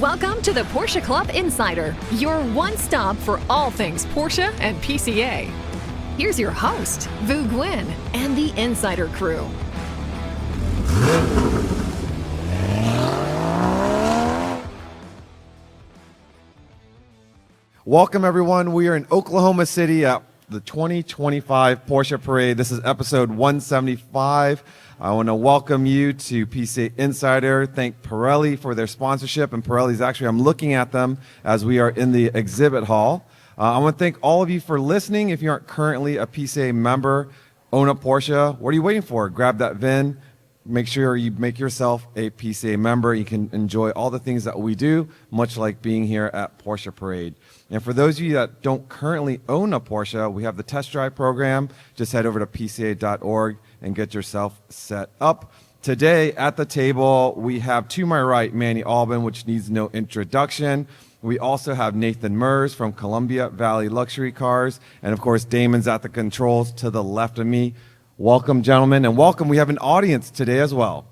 Welcome to the Porsche Club Insider, your one stop for all things Porsche and PCA. Here's your host, Vu Gwyn, and the Insider crew. Welcome, everyone. We are in Oklahoma City at the 2025 Porsche Parade. This is episode 175. I want to welcome you to PCA Insider. Thank Pirelli for their sponsorship. And Pirelli's actually, I'm looking at them as we are in the exhibit hall. I want to thank all of you for listening. If you aren't currently a PCA member, own a Porsche. What are you waiting for? Grab that VIN. Make sure you make yourself a PCA member. You can enjoy all the things that we do, much like being here at Porsche Parade. And for those of you that don't currently own a Porsche, we have the test drive program. Just head over to pca.org and get yourself set up. Today at the table, we have to my right, Manny, which needs no introduction. We also have Nathan Merz from Columbia Valley Luxury Cars. And of course, Damon's at the controls to the left of me. Welcome, gentlemen, and welcome. We have an audience today as well.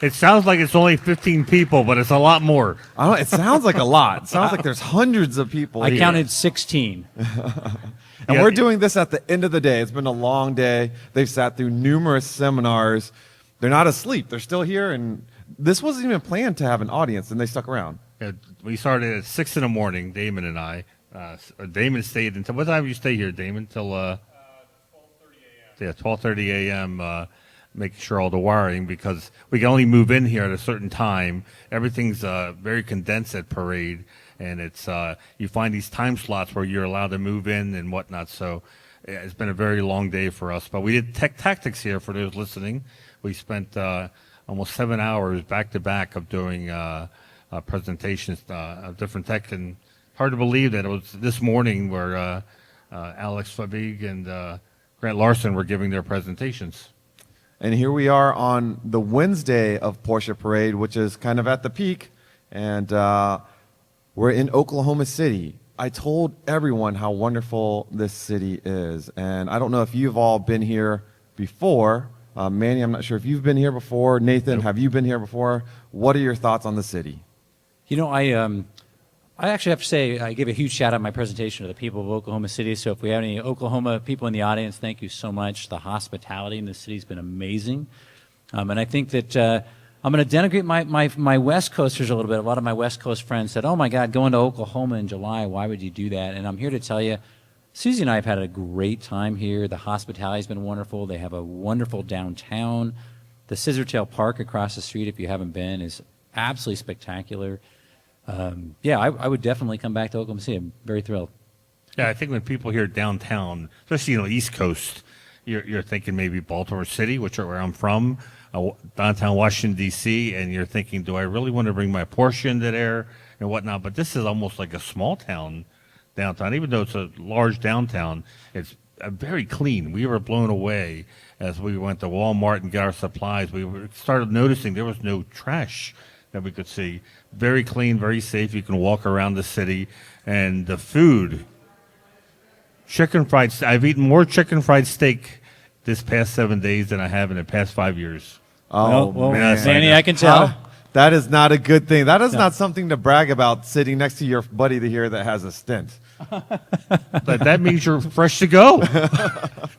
It sounds like it's only 15 people, but it's a lot more. It sounds like a lot. It sounds like there's hundreds of people here. I counted 16. And we're doing this at the end of the day. It's been a long day. They've sat through numerous seminars. They're not asleep. They're still here, and this wasn't even planned to have an audience, and they stuck around. We started at 6 in the morning, Damon and I. Damon stayed until, what time did you stay here, Damon? Till 12:30 a.m. Yeah, 12:30 a.m., making sure all the wiring, because we can only move in here at a certain time. Everything's very condensed at Parade, and it's you find these time slots where you're allowed to move in and whatnot. So it's been a very long day for us. But we did tech tactics here for those listening. We spent almost 7 hours back to back of doing presentations of different tech, and hard to believe that it was this morning where Alex Fabig and Grant Larson were giving their presentations. And here we are on the Wednesday of Porsche Parade, which is kind of at the peak, and we're in Oklahoma City. I told everyone how wonderful this city is, and I don't know if you've all been here before. Manny, I'm not sure if you've been here before. Nathan, Nope. Have you been here before? What are your thoughts on the city? You know, I actually have to say I gave a huge shout out in my presentation to the people of Oklahoma City. So if we have any Oklahoma people in the audience, thank you so much. The hospitality in the city has been amazing. And I think that I'm going to denigrate my West Coasters a little bit. A lot of my West Coast friends said, oh, my God, going to Oklahoma in July, why would you do that? And I'm here to tell you, Susie and I have had a great time here. The hospitality has been wonderful. They have a wonderful downtown. The Scissortail Park across the street, if you haven't been, is absolutely spectacular. I would definitely come back to Oklahoma City. I'm very thrilled. Yeah, I think when people hear downtown, especially East Coast, you're thinking maybe Baltimore City, which is where I'm from, downtown Washington D.C., and you're thinking, do I really want to bring my Porsche into there and whatnot? But this is almost like a small town downtown, even though it's a large downtown. It's very clean. We were blown away as we went to Walmart and got our supplies. We started noticing there was no trash that we could see. Very clean, very safe. You can walk around the city. And the food, I've eaten more chicken fried steak this past 7 days than I have in the past 5 years. Oh, well, man. Manny, I can tell. That is not a good thing. That is not something to brag about, sitting next to your buddy here that has a stint. But that means you're fresh to go.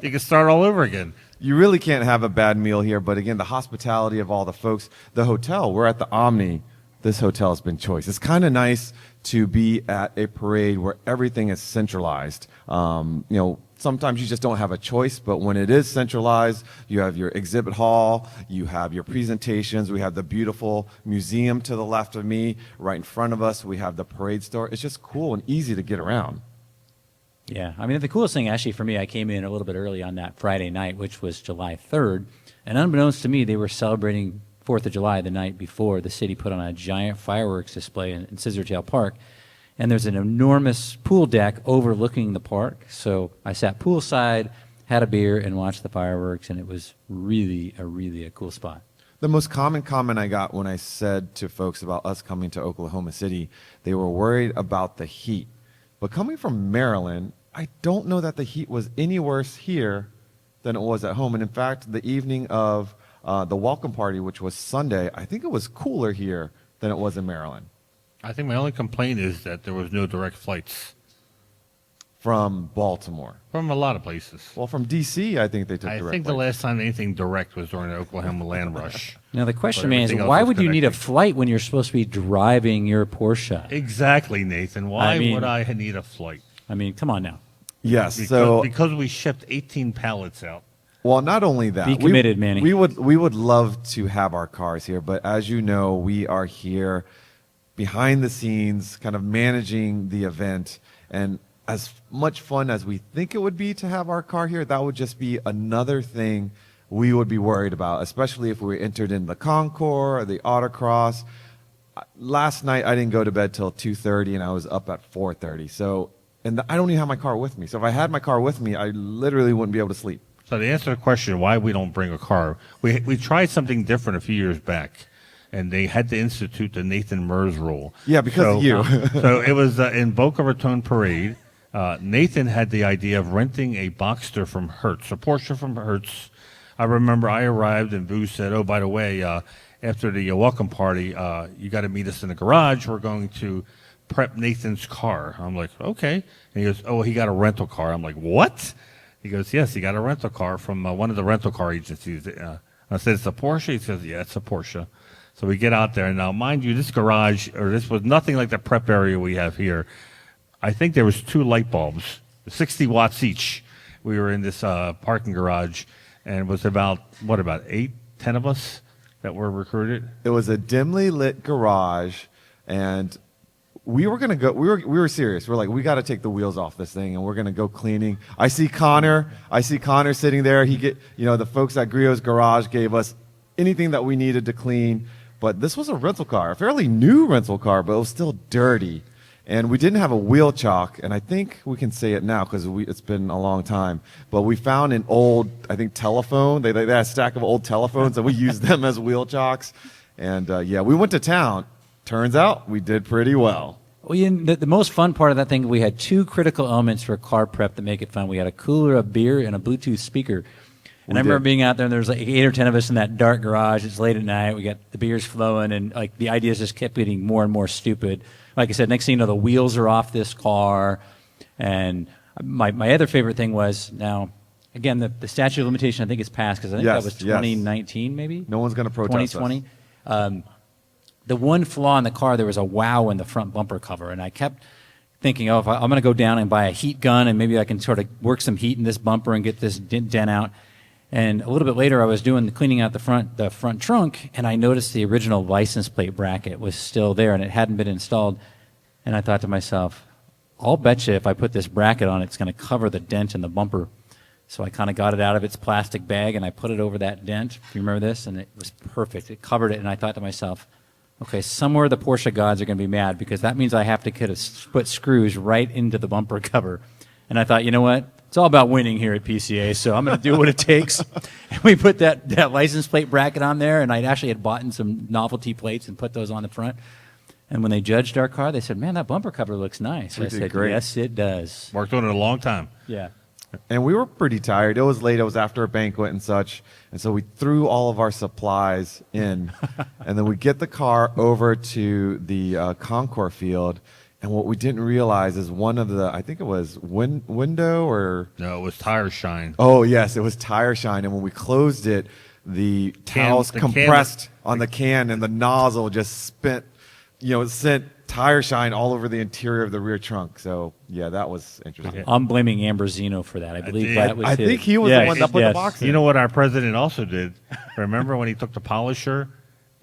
You can start all over again. You really can't have a bad meal here, but again, the hospitality of all the folks, the hotel, we're at the Omni. This hotel has been choice. It's kind of nice to be at a parade where everything is centralized. Sometimes you just don't have a choice, but when it is centralized, you have your exhibit hall, you have your presentations, we have the beautiful museum to the left of me. Right in front of us, we have the parade store. It's just cool and easy to get around. Yeah, I mean, the coolest thing actually for me, I came in a little bit early on that Friday night, which was July 3rd, and unbeknownst to me, they were celebrating 4th of July the night before. The city put on a giant fireworks display in Scissortail Park, and there's an enormous pool deck overlooking the park, so I sat poolside, had a beer, and watched the fireworks, and it was really a cool spot. The most common comment I got when I said to folks about us coming to Oklahoma City, they were worried about the heat. But coming from Maryland, I don't know that the heat was any worse here than it was at home. And in fact, the evening of the welcome party, which was Sunday, I think it was cooler here than it was in Maryland. I think my only complaint is that there was no direct flights From Baltimore. from a lot of places. Well, from D.C., I think they took I direct think the flights. last time anything direct was during the Oklahoma land rush. Now the question, But man, is everything else why was would you need a connected. flight when you're supposed to be driving your Porsche? Exactly, Nathan. Why I mean- would I need a flight? I mean, come on now. Yes, Because we shipped 18 pallets out. Well, not only that. Be committed, Manny. We would love to have our cars here, but as you know, we are here behind the scenes, kind of managing the event. And as much fun as we think it would be to have our car here, that would just be another thing we would be worried about, especially if we were entered in the Concours or the autocross. Last night, I didn't go to bed till 2:30, and I was up at 4:30. So, I don't even have my car with me. So if I had my car with me, I literally wouldn't be able to sleep. So to answer the question why we don't bring a car, we tried something different a few years back, and they had to institute the Nathan Merz rule. Yeah, because of you. So it was in Boca Raton Parade. Nathan had the idea of renting a Boxster from Hertz, a Porsche from Hertz. I remember I arrived and Boo said, "Oh, by the way, after the welcome party, you got to meet us in the garage. We're going to prep Nathan's car." I'm like, "Okay." And he goes, "Oh, he got a rental car." I'm like, "What?" He goes, "Yes, he got a rental car from one of the rental car agencies." I said, "It's a Porsche?" He says, "Yeah, it's a Porsche." So we get out there. Now, mind you, this garage, or this was nothing like the prep area we have here. I think there was 2 light bulbs, 60 watts each. We were in this parking garage, and it was about 8, 10 of us that were recruited? It was a dimly lit garage, and we were gonna go. We were serious. We're like, we got to take the wheels off this thing, and we're gonna go cleaning. I see Connor sitting there. The folks at Griot's Garage gave us anything that we needed to clean. But this was a rental car, a fairly new rental car, but it was still dirty. And we didn't have a wheel chock, and I think we can say it now because it's been a long time. But we found an old, I think, telephone. They had a stack of old telephones, and we used them as wheel chocks. And we went to town. Turns out we did pretty well. Well, the most fun part of that thing, we had 2 critical elements for car prep that make it fun. We had a cooler of beer and a Bluetooth speaker. And I remember being out there, and there was like 8 or 10 of us in that dark garage. It's late at night. We got the beers flowing, and like the ideas just kept getting more and more stupid. Like I said, next thing you know, the wheels are off this car. And my other favorite thing was, now, again, the statute of limitation, I think, is passed because I think that was 2019 maybe? No one's going to protest 2020. The one flaw in the car, there was a wow in the front bumper cover. And I kept thinking, if I'm going to go down and buy a heat gun, and maybe I can sort of work some heat in this bumper and get this dent out. And a little bit later, I was cleaning out the front trunk, and I noticed the original license plate bracket was still there, and it hadn't been installed. And I thought to myself, I'll bet you if I put this bracket on, it's going to cover the dent in the bumper. So I kind of got it out of its plastic bag, and I put it over that dent. If you remember this, and it was perfect. It covered it, and I thought to myself, okay, somewhere the Porsche gods are going to be mad because that means I have to put screws right into the bumper cover. And I thought, you know what? It's all about winning here at PCA, so I'm going to do what it takes. And we put that license plate bracket on there, and I actually had bought in some novelty plates and put those on the front. And when they judged our car, they said, "Man, that bumper cover looks nice." I said, great. "Yes, it does." Worked on it a long time. Yeah. And we were pretty tired. It was late. It was after a banquet and such. And so we threw all of our supplies in. And then we get the car over to the Concours field. And what we didn't realize is one of the, I think it was window or... No, it was tire shine. Oh, yes, it was tire shine. And when we closed it, the towels compressed on the can, and the nozzle just sent tire shine all over the interior of the rear trunk. So, yeah, that was interesting. I'm blaming Ambrosino for that. I believe that was I his. think he was the one that put the box in. You know what our president also did? Remember when he took the polisher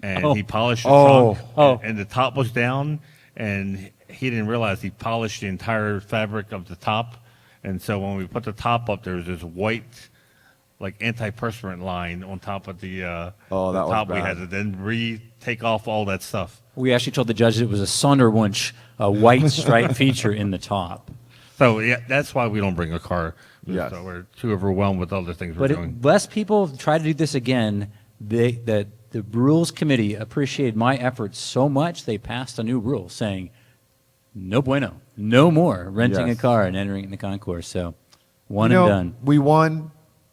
and he polished the trunk and the top was down, and he didn't realize he polished the entire fabric of the top. And so when we put the top up, there was this white, like, antiperspirant line on top of the top. We had to then take off all that stuff. We actually told the judge it was a Sonderwunsch, a white stripe feature in the top. So, yeah, that's why we don't bring a car. Yes. So we're too overwhelmed with other things we're doing. But less people try to do this again. The rules committee appreciated my efforts so much, they passed a new rule saying, no bueno, no more renting a car and entering in the Concours. So, one and done. We won.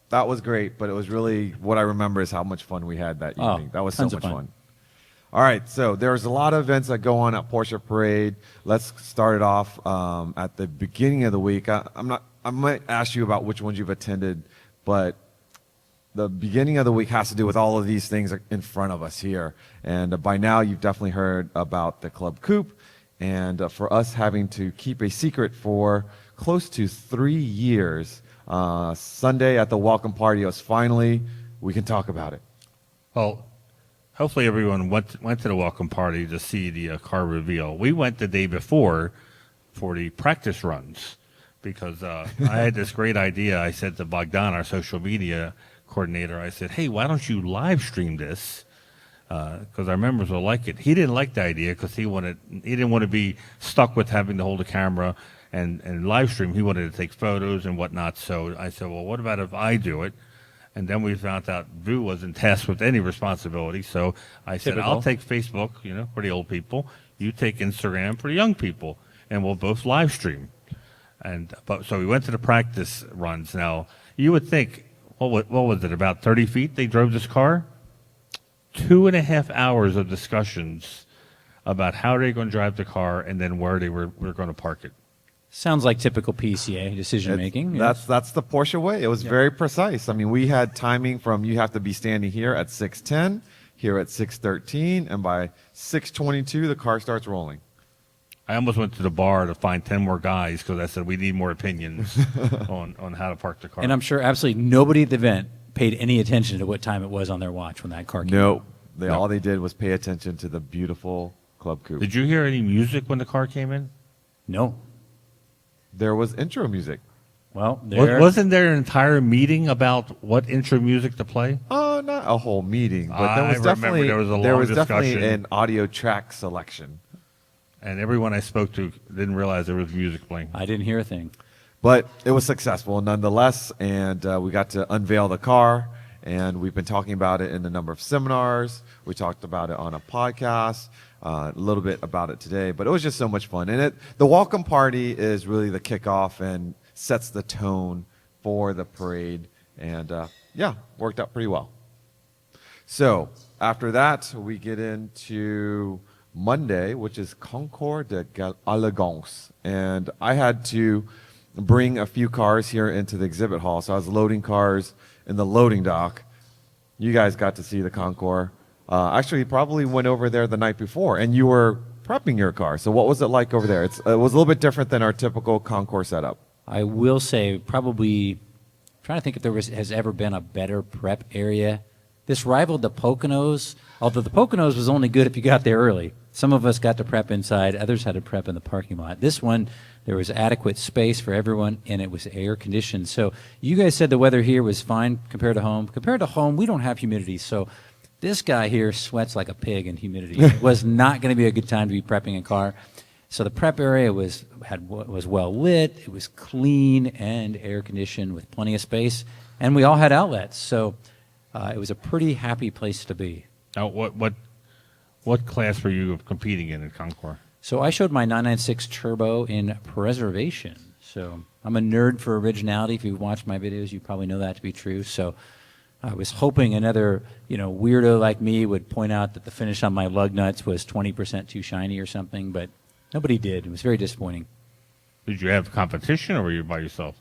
that was great, but it was really what I remember is how much fun we had that evening. That was so tons much of fun. All right, so there's a lot of events that go on at Porsche Parade. Let's start it off at the beginning of the week. I might ask you about which ones you've attended, but the beginning of the week has to do with all of these things in front of us here. And by now, you've definitely heard about the Club Coupe, and for us having to keep a secret for close to 3 years. Sunday at the welcome party was finally, we can talk about it. Well, hopefully everyone went to the welcome party to see the car reveal. We went the day before for the practice runs because I had this great idea. I said to Bogdan, our social media coordinator, I said, hey, why don't you live stream this? Because our members will like it. He didn't like the idea because he didn't want to be stuck with having to hold a camera and live stream. He wanted to take photos and whatnot. So I said, well, what about if I do it? And then we found out Vu wasn't tasked with any responsibility. So I said, Typical. I'll take Facebook, for the old people. You take Instagram for the young people, and we'll both live stream. So we went to the practice runs. Now, you would think, what was it, about 30 feet they drove this car? 2.5 hours of discussions about how they're going to drive the car and then where they were going to park it. Sounds like typical PCA decision making. That's the Porsche way. It was very precise. I mean, we had timing from you have to be standing here at 6:10, here at 6:13, and by 6:22 the car starts rolling. I almost went to the bar to find 10 more guys because I said we need more opinions on how to park the car. And I'm sure absolutely nobody at the event paid any attention to what time it was on their watch when that car came. No, all they did was pay attention to the beautiful Club Coupe. Did you hear any music when the car came in? No. There was intro music. Well, there Wasn't there an entire meeting about what intro music to play? Oh, not a whole meeting, but there I was remember definitely there was a long definitely discussion. an audio track selection. And everyone I spoke to didn't realize there was music playing. I didn't hear a thing. But it was successful nonetheless, and we got to unveil the car, and we've been talking about it in a number of seminars. We talked about it on a podcast, a little bit about it today, but it was just so much fun. And the welcome party is really the kickoff and sets the tone for the parade, and worked out pretty well. So after that, we get into Monday, which is Concours de Elegance, and I had to bring a few cars here into the exhibit hall. So I was loading cars in the loading dock. You guys got to see the Concours. Actually, you probably went over there the night before, and you were prepping your car. So what was it like over there? It was a little bit different than our typical Concours setup. I will say probably trying to think if there has ever been a better prep area. This rivaled the Poconos, although the Poconos was only good if you got there early. Some of us got to prep inside, others had to prep in the parking lot. This one, there was adequate space for everyone, and it was air conditioned. So you guys said the weather here was fine compared to home. Compared to home, we don't have humidity, so this guy here sweats like a pig in humidity. It was not going to be a good time to be prepping a car. So the prep area was well lit, it was clean and air conditioned with plenty of space, and we all had outlets. So it was a pretty happy place to be. Now, what class were you competing in Concours? So I showed my 996 Turbo in preservation. So I'm a nerd for originality. If you've watched my videos, you probably know that to be true. So I was hoping another weirdo like me would point out that the finish on my lug nuts was 20% too shiny or something, but nobody did. It was very disappointing. Did you have competition or were you by yourself?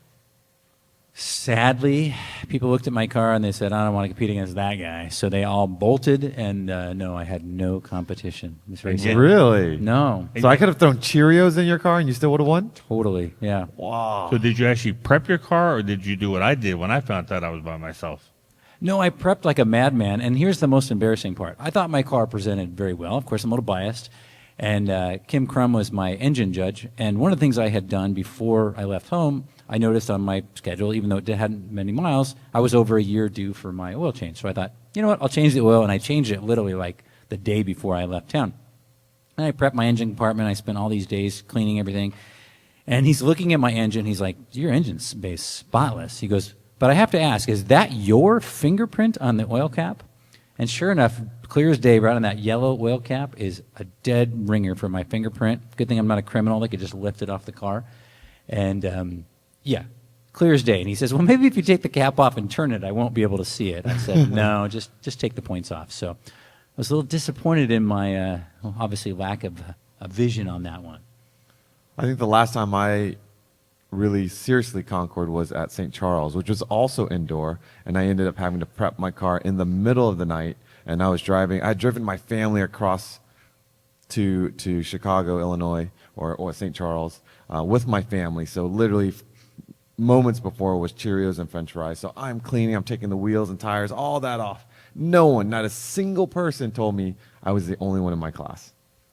Sadly, people looked at my car and they said, I don't want to compete against that guy. So they all bolted, and no, I had no competition. It was very sad. Really? No. So I could have thrown Cheerios in your car and you still would have won? Totally, yeah. Wow. So did you actually prep your car or did you do what I did when I found out I was by myself? No, I prepped like a madman, and here's the most embarrassing part. I thought my car presented very well. Of course, I'm a little biased. And Kim Crum was my engine judge, and one of the things I had done before I left home, I noticed on my schedule, even though it hadn't many miles, I was over a year due for my oil change. So I thought, you know what, I'll change the oil, and I changed it literally like the day before I left town. And I prepped my engine compartment. I spent all these days cleaning everything. And he's looking at my engine. He's like, your engine's spotless. He goes, but I have to ask, is that your fingerprint on the oil cap? And sure enough, clear as day, right on that yellow oil cap is a dead ringer for my fingerprint. Good thing I'm not a criminal. They could just lift it off the car. And, clear as day. And he says, well, maybe if you take the cap off and turn it, I won't be able to see it. I said, no, just take the points off. So I was a little disappointed in my, obviously, lack of a vision on that one. I think the last time I really seriously Concoured was at St. Charles, which was also indoor, and I ended up having to prep my car in the middle of the night, and I was driving. I had driven my family across to Chicago, Illinois, or St. Charles with my family, so literally moments before was Cheerios and French fries. So I'm cleaning, I'm taking the wheels and tires, all that off. No one, not a single person told me I was the only one in my class.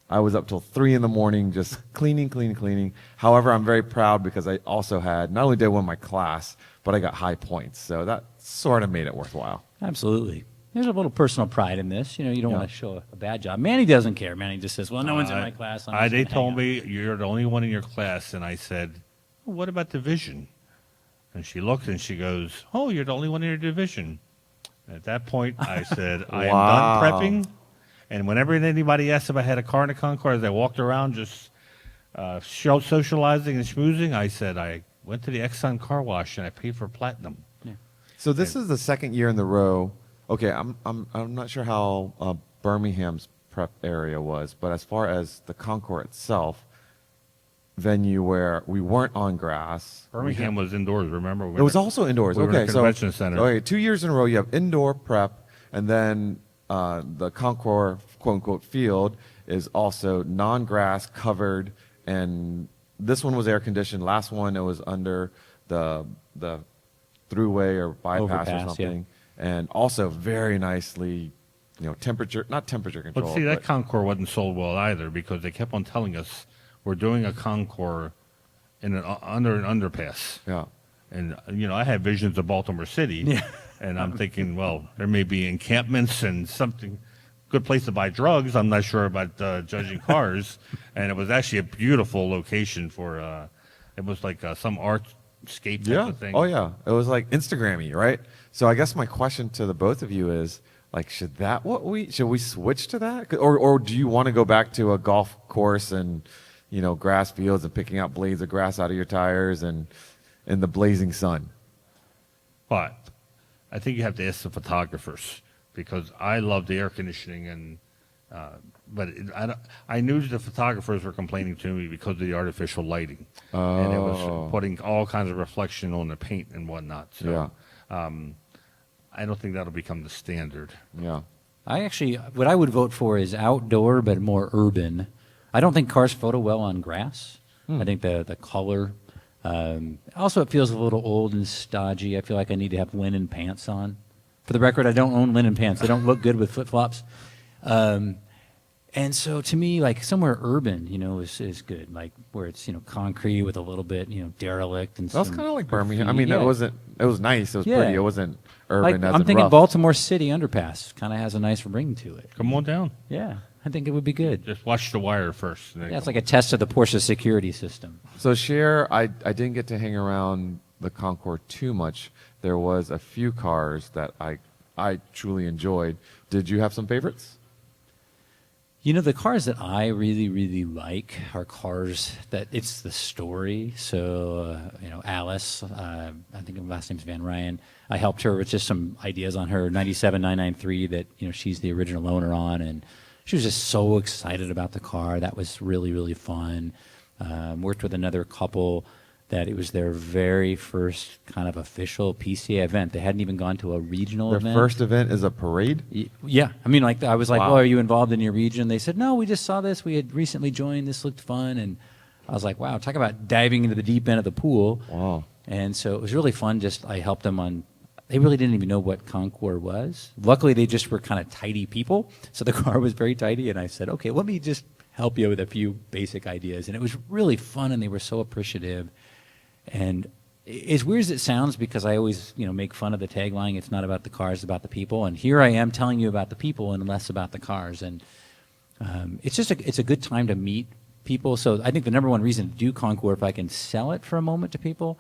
I was up till 3 in the morning just cleaning. However, I'm very proud because I also had, not only did I win my class, but I got high points. So that sort of made it worthwhile. Absolutely. There's a little personal pride in this. You know, you don't want to show a bad job. Manny doesn't care. Manny just says, well, no one's in my class. They told me you're the only one in your class. And I said, well, what about division? And she looked and she goes, oh, you're the only one in your division. And at that point, I said, I am done prepping. And whenever anybody asked if I had a car in a Concours, as I walked around just socializing and schmoozing, I said I went to the Exxon car wash and I paid for platinum. Yeah. So this is the second year in the row. Okay, I'm not sure how Birmingham's prep area was, but as far as the Concours itself, venue where we weren't on grass. Birmingham was indoors, remember? It was also indoors. We were in Okay, a convention center. Okay, 2 years in a row, you have indoor prep, and then the Concours quote-unquote field is also non-grass covered, and this one was air-conditioned. Last one, it was under the throughway or bypass or something, and also very nicely, not temperature controlled. But see, that Concours wasn't sold well either because they kept on telling us we're doing a Concours under an underpass. Yeah. And, I had visions of Baltimore City. Yeah. And I'm thinking, well, there may be encampments and something, good place to buy drugs. I'm not sure about judging cars. And it was actually a beautiful location for, it was like some artscape type of thing. Oh, yeah. It was like Instagram-y, right? So I guess my question to the both of you is, like, should we switch to that? Or do you want to go back to a golf course and, grass fields and picking out blades of grass out of your tires and in the blazing sun? But I think you have to ask the photographers because I love the air conditioning but I knew the photographers were complaining to me because of the artificial lighting. And it was putting all kinds of reflection on the paint and whatnot. So, I don't think that'll become the standard. Yeah. What I would vote for is outdoor but more urban. I don't think cars photo well on grass. I think the color. Also, it feels a little old and stodgy. I feel like I need to have linen pants on. For the record, I don't own linen pants. They don't look good with flip-flops. And so to me, like somewhere urban, is good. Like where it's, concrete with a little bit, derelict and That was kind of like Birmingham. I mean, it was nice. It was pretty. It wasn't urban as I'm in thinking rough. Baltimore City underpass kind of has a nice ring to it. Come on down. Yeah, I think it would be good. Just watch the wire first. Yeah, it's like a test of the Porsche security system. So I didn't get to hang around the Concours too much. There was a few cars that I truly enjoyed. Did you have some favorites? The cars that I really, really like are cars that it's the story. So, Alice, I think her last name's Van Ryan. I helped her with just some ideas on her 97 993 that, she's the original owner on. And she was just so excited about the car. That was really, really fun. Worked with another couple that it was their very first kind of official PCA event. They hadn't even gone to a regional event. Their first event is a parade? Yeah. I mean, I was like, Wow. well, are you involved in your region? They said, no, we just saw this. We had recently joined. This looked fun. And I was like, wow, talk about diving into the deep end of the pool. Wow. And so it was really fun. I helped them on, they really didn't even know what Concours was. Luckily, they just were kind of tidy people. So the car was very tidy. And I said, okay, let me just help you with a few basic ideas. And it was really fun. And they were so appreciative. And as weird as it sounds, because I always, make fun of the tagline, it's not about the cars, it's about the people. And here I am telling you about the people and less about the cars. And it's a good time to meet people. So I think the number one reason to do Concours, if I can sell it for a moment to people,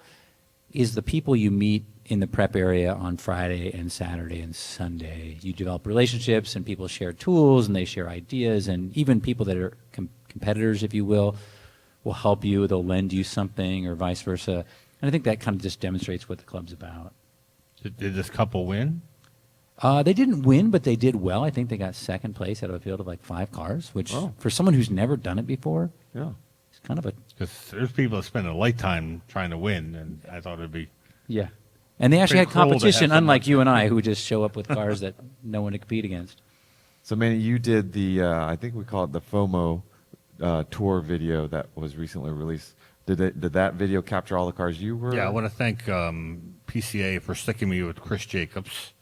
is the people you meet in the prep area on Friday and Saturday and Sunday. You develop relationships and people share tools and they share ideas, and even people that are competitors, if you will help you. They'll lend you something or vice versa. And I think that kind of just demonstrates what the club's about. Did this couple win? They didn't win, but they did well. I think they got second place out of a field of like 5 cars, which for someone who's never done it before, it's kind of a... Because there's people that spend a lifetime trying to win, and I thought it'd be... Yeah. And they actually had Pretty cool to competition, have unlike someone- you and I, who just show up with cars that no one to compete against. So, Manny, you did the, I think we call it the FOMO tour video that was recently released. Did that video capture all the cars you were? Yeah, I want to thank PCA for sticking me with Chris Jacobs.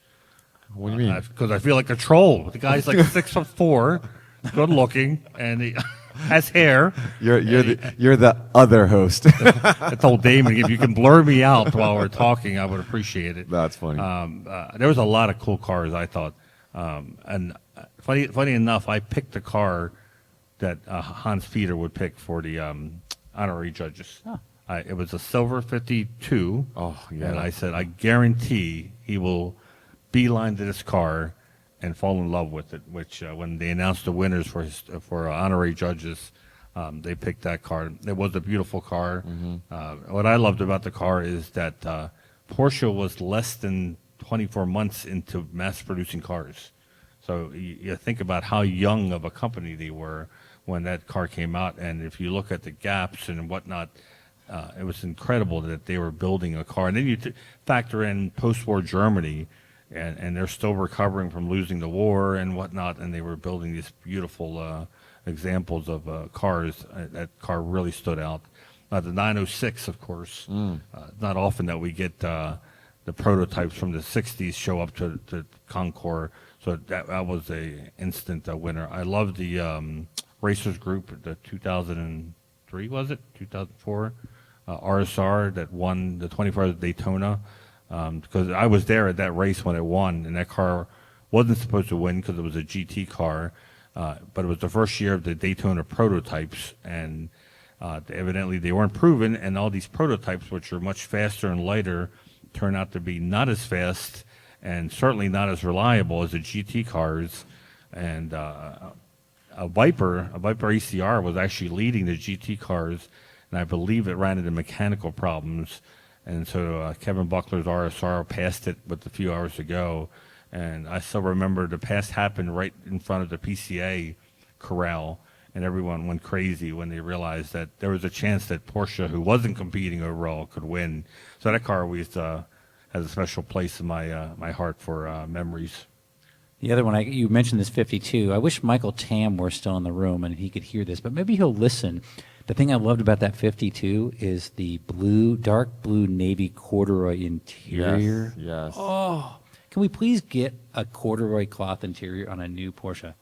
What do you mean? Because I feel like a troll. The guy's like 6'4", good looking, and he has hair. You're the other host. I told Damon, if you can blur me out while we're talking, I would appreciate it. That's funny. There was a lot of cool cars, I thought. And funny enough, I picked the car that Hans Peter would pick for the honorary judges. Huh. It was a silver 52. Oh, yeah. And I said, I guarantee he will beeline to this car and fall in love with it, which when they announced the winners for honorary judges, they picked that car. It was a beautiful car. What I loved about the car is that Porsche was less than 24 months into mass-producing cars. So you think about how young of a company they were when that car came out, and if you look at the gaps and whatnot, it was incredible that they were building a car. And then you factor in post-war Germany, and they're still recovering from losing the war and whatnot, and they were building these beautiful examples of cars. That car really stood out. The 906, of course. Not often that we get the prototypes from the 60s show up to Concours, so that was a instant winner. I love the Racers Group, the 2003, was it? 2004? RSR that won the 24 hours of Daytona. Because I was there at that race when it won, and that car wasn't supposed to win because it was a GT car, but it was the first year of the Daytona prototypes, and evidently they weren't proven, and all these prototypes, which are much faster and lighter, turn out to be not as fast and certainly not as reliable as the GT cars. And a Viper ECR was actually leading the GT cars, and I believe it ran into mechanical problems. And so Kevin Buckler's RSR passed it with a few hours ago. And I still remember the pass happened right in front of the PCA corral, and everyone went crazy when they realized that there was a chance that Porsche, who wasn't competing overall, could win. So that car always has a special place in my heart for memories. The other one, you mentioned this 52. I wish Michael Tam were still in the room and he could hear this, but maybe he'll listen. The thing I loved about that 52 is the dark blue navy corduroy interior. Yes. Oh, can we please get a corduroy cloth interior on a new Porsche?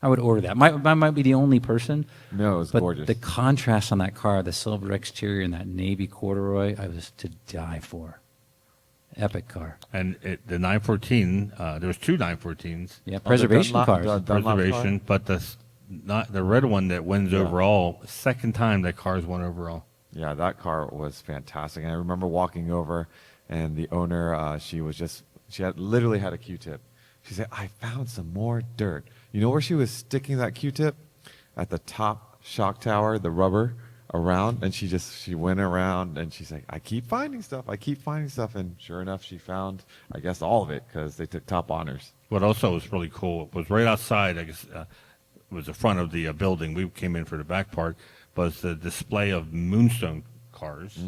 I would order that. I might be the only person. No, it's but gorgeous. The contrast on that car, the silver exterior and that navy corduroy, I was to die for. Epic car. And the 914, there was 2 914s. Yeah, preservation cars. Preservation, but the red one that wins overall, second time that car's won overall. Yeah, that car was fantastic. And I remember walking over, and the owner, she literally had a Q-tip. She said, "I found some more dirt." You know where she was sticking that Q-tip? At the top shock tower, the rubber around, and she went around, and she's like, I keep finding stuff, and sure enough, she found, I guess, all of it, because they took top honors. What also was really cool was right outside, I guess, it was the front of the building. We came in for the back part, was the display of Moonstone cars,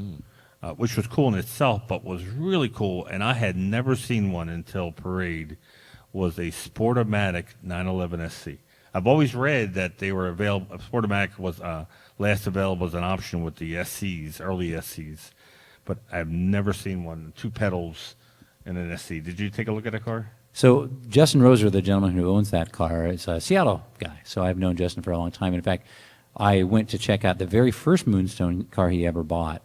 which was cool in itself, but was really cool, and I had never seen one until Parade, was a Sportomatic 911 SC. I've always read that they were available. Sportomatic was last available as an option with the SCs, early SCs, but I've never seen one. 2 pedals in an SC. Did you take a look at a car? So Justin Roser, the gentleman who owns that car, is a Seattle guy. So I've known Justin for a long time. In fact, I went to check out the very first Moonstone car he ever bought.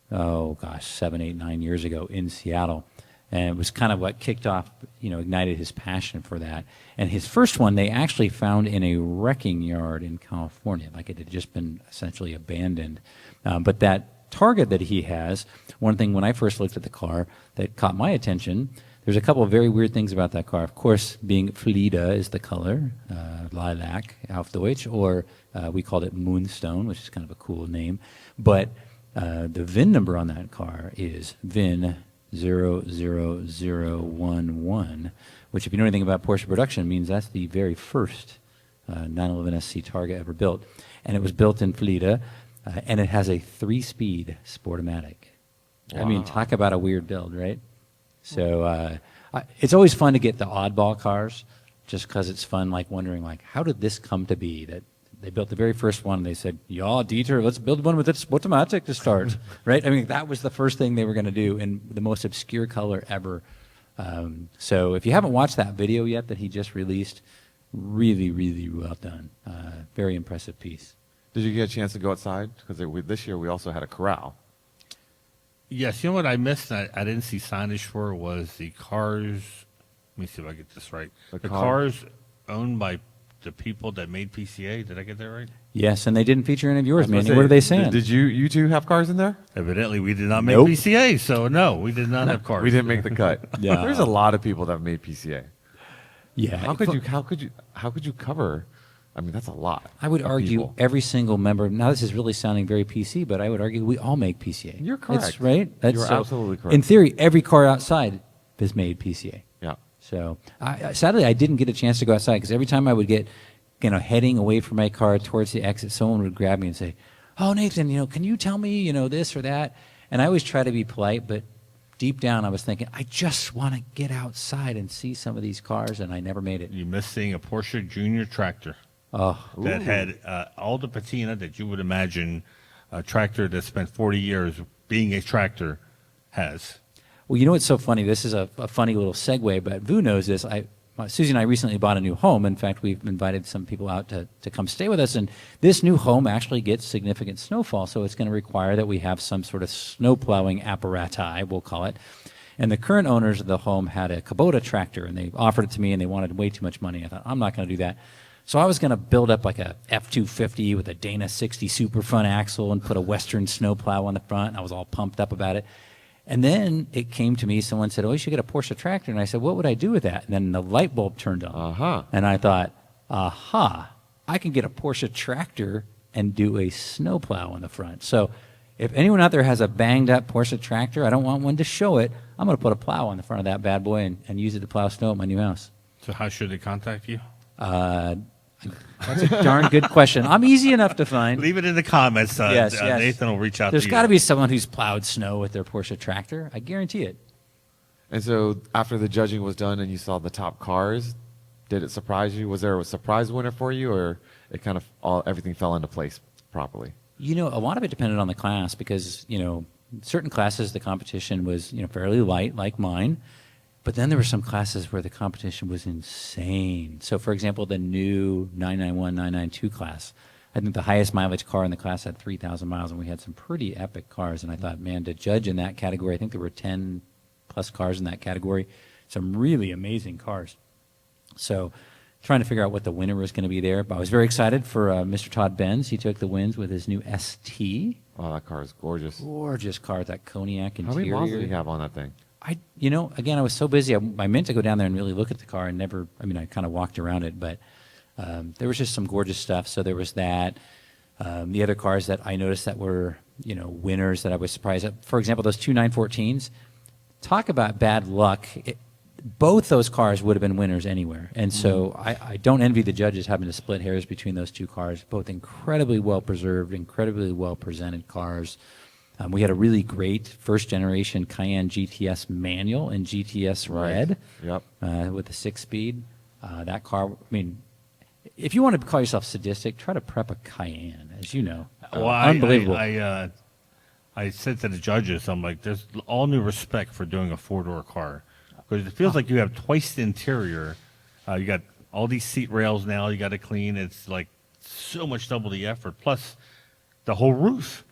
Oh gosh, 7, 8, 9 years ago in Seattle. And it was kind of what kicked off, ignited his passion for that. And his first one, they actually found in a wrecking yard in California, like it had just been essentially abandoned. But that Targa that he has, one thing when I first looked at the car that caught my attention, there's a couple of very weird things about that car. Of course, being Flieder is the color, lilac, auf Deutsch, or we called it Moonstone, which is kind of a cool name. But The VIN number on that car is VIN 00011, which, if you know anything about Porsche production, means that's the very first 911 SC Targa ever built. And it was built in Florida, and it has a 3-speed Sportomatic. I mean, talk about a weird build, right? So it's always fun to get the oddball cars, just because it's fun, like wondering, like, how did this come to be that they built the very first one and they said, yeah, Dieter, let's build one with its Sportomatic to start, right? I mean, that was the first thing they were going to do in the most obscure color ever. So if you haven't watched that video yet that he just released, really, really well done. Very impressive piece. Did you get a chance to go outside? Because this year we also had a corral. Yes, you know what I missed? I didn't see signage for was the cars. Let me see if I get this right. The cars owned by the people that made PCA. Did I get that right? Yes, and they didn't feature any of yours, Manny. What are they saying? Did you two have cars in there? Evidently, we did not make Nope. PCA, so no, we did not have cars. We didn't make the cut. Yeah. There's a lot of people that have made PCA. Yeah. How could you cover? I mean, that's a lot. I would of argue people. every single member. Now, this is really sounding very PC, but I would argue we all make PCA. You're correct. That's right. You're absolutely correct. In theory, every car outside has made PCA. Yeah. So, sadly, I didn't get a chance to go outside because every time I would get, heading away from my car towards the exit, someone would grab me and say, "Oh, Nathan, can you tell me, this or that?" And I always try to be polite, but deep down, I was thinking, I just want to get outside and see some of these cars, and I never made it. You missed seeing a Porsche Junior tractor. Oh, That had all the patina that you would imagine a tractor that spent 40 years being a tractor has. well, you know what's so funny? This is a funny little segue, but Vu knows this. Susie and I recently bought a new home. In fact, we've invited some people out to come stay with us, and this new home actually gets significant snowfall, so it's going to require that we have some sort of snow plowing apparati, we'll call it. And the current owners of the home had a Kubota tractor, and they offered it to me, and they wanted way too much money. I thought, I'm not going to do that. So I was going to build up like a F-250 with a Dana 60 super front axle and put a Western snowplow on the front. And I was all pumped up about it. And then it came to me, someone said, oh, you should get a Porsche tractor. And I said, what would I do with that? And then the light bulb turned on. Uh-huh. And I thought, I can get a Porsche tractor and do a snowplow on the front. So if anyone out there has a banged up Porsche tractor, I don't want one to show it. I'm going to put a plow on the front of that bad boy and use it to plow snow at my new house. So how should they contact you? That's a darn good question. I'm easy enough to find. Leave it in the comments. Yes. Nathan will reach out There's to you. got to be someone who's plowed snow with their Porsche tractor. I guarantee it. And so after the judging was done and you saw the top cars, did it surprise you? Was there a surprise winner for you, or it kind of everything fell into place properly? A lot of it depended on the class because, certain classes the competition was, fairly light, like mine. But then there were some classes where the competition was insane. So, for example, the new 991, 992 class, I think the highest mileage car in the class had 3,000 miles, and we had some pretty epic cars. And I thought, man, to judge in that category, I think there were 10-plus cars in that category, some really amazing cars. So trying to figure out what the winner was going to be there. But I was very excited for Mr. Todd Benz. He took the wins with his new ST. Oh, that car is gorgeous. Gorgeous car, that coniac interior. How many miles did he have on that thing? Again, I was so busy. I meant to go down there and really look at the car and I kind of walked around it, but there was just some gorgeous stuff. So there was that. The other cars that I noticed that were, winners that I was surprised at. For example, those two 914s, talk about bad luck. Both those cars would have been winners anywhere. And so I don't envy the judges having to split hairs between those two cars, both incredibly well-preserved, incredibly well-presented cars. We had a really great first-generation Cayenne GTS manual in GTS red. Yep. With the 6-speed. That car, if you want to call yourself sadistic, try to prep a Cayenne, as you know. Well, Unbelievable. I said to the judges, I'm like, there's all new respect for doing a four-door car. Because it feels like you have twice the interior. You got all these seat rails now you got to clean. It's like so much double the effort. Plus, the whole roof.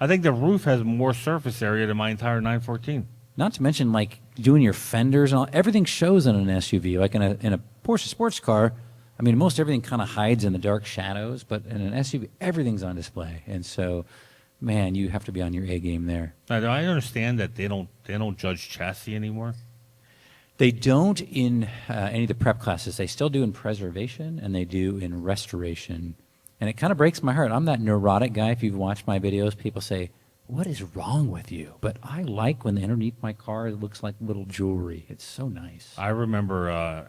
I think the roof has more surface area than my entire 914. Not to mention, like, doing your fenders and all. Everything shows in an SUV. Like in a Porsche sports car, most everything kind of hides in the dark shadows. But in an SUV, everything's on display. And so, man, you have to be on your A game there. Now, I understand that they don't judge chassis anymore. They don't in any of the prep classes. They still do in preservation, and they do in restoration. And it kind of breaks my heart. I'm that neurotic guy. If you've watched my videos, people say, what is wrong with you? But I like when underneath my car it looks like little jewelry. It's so nice. I remember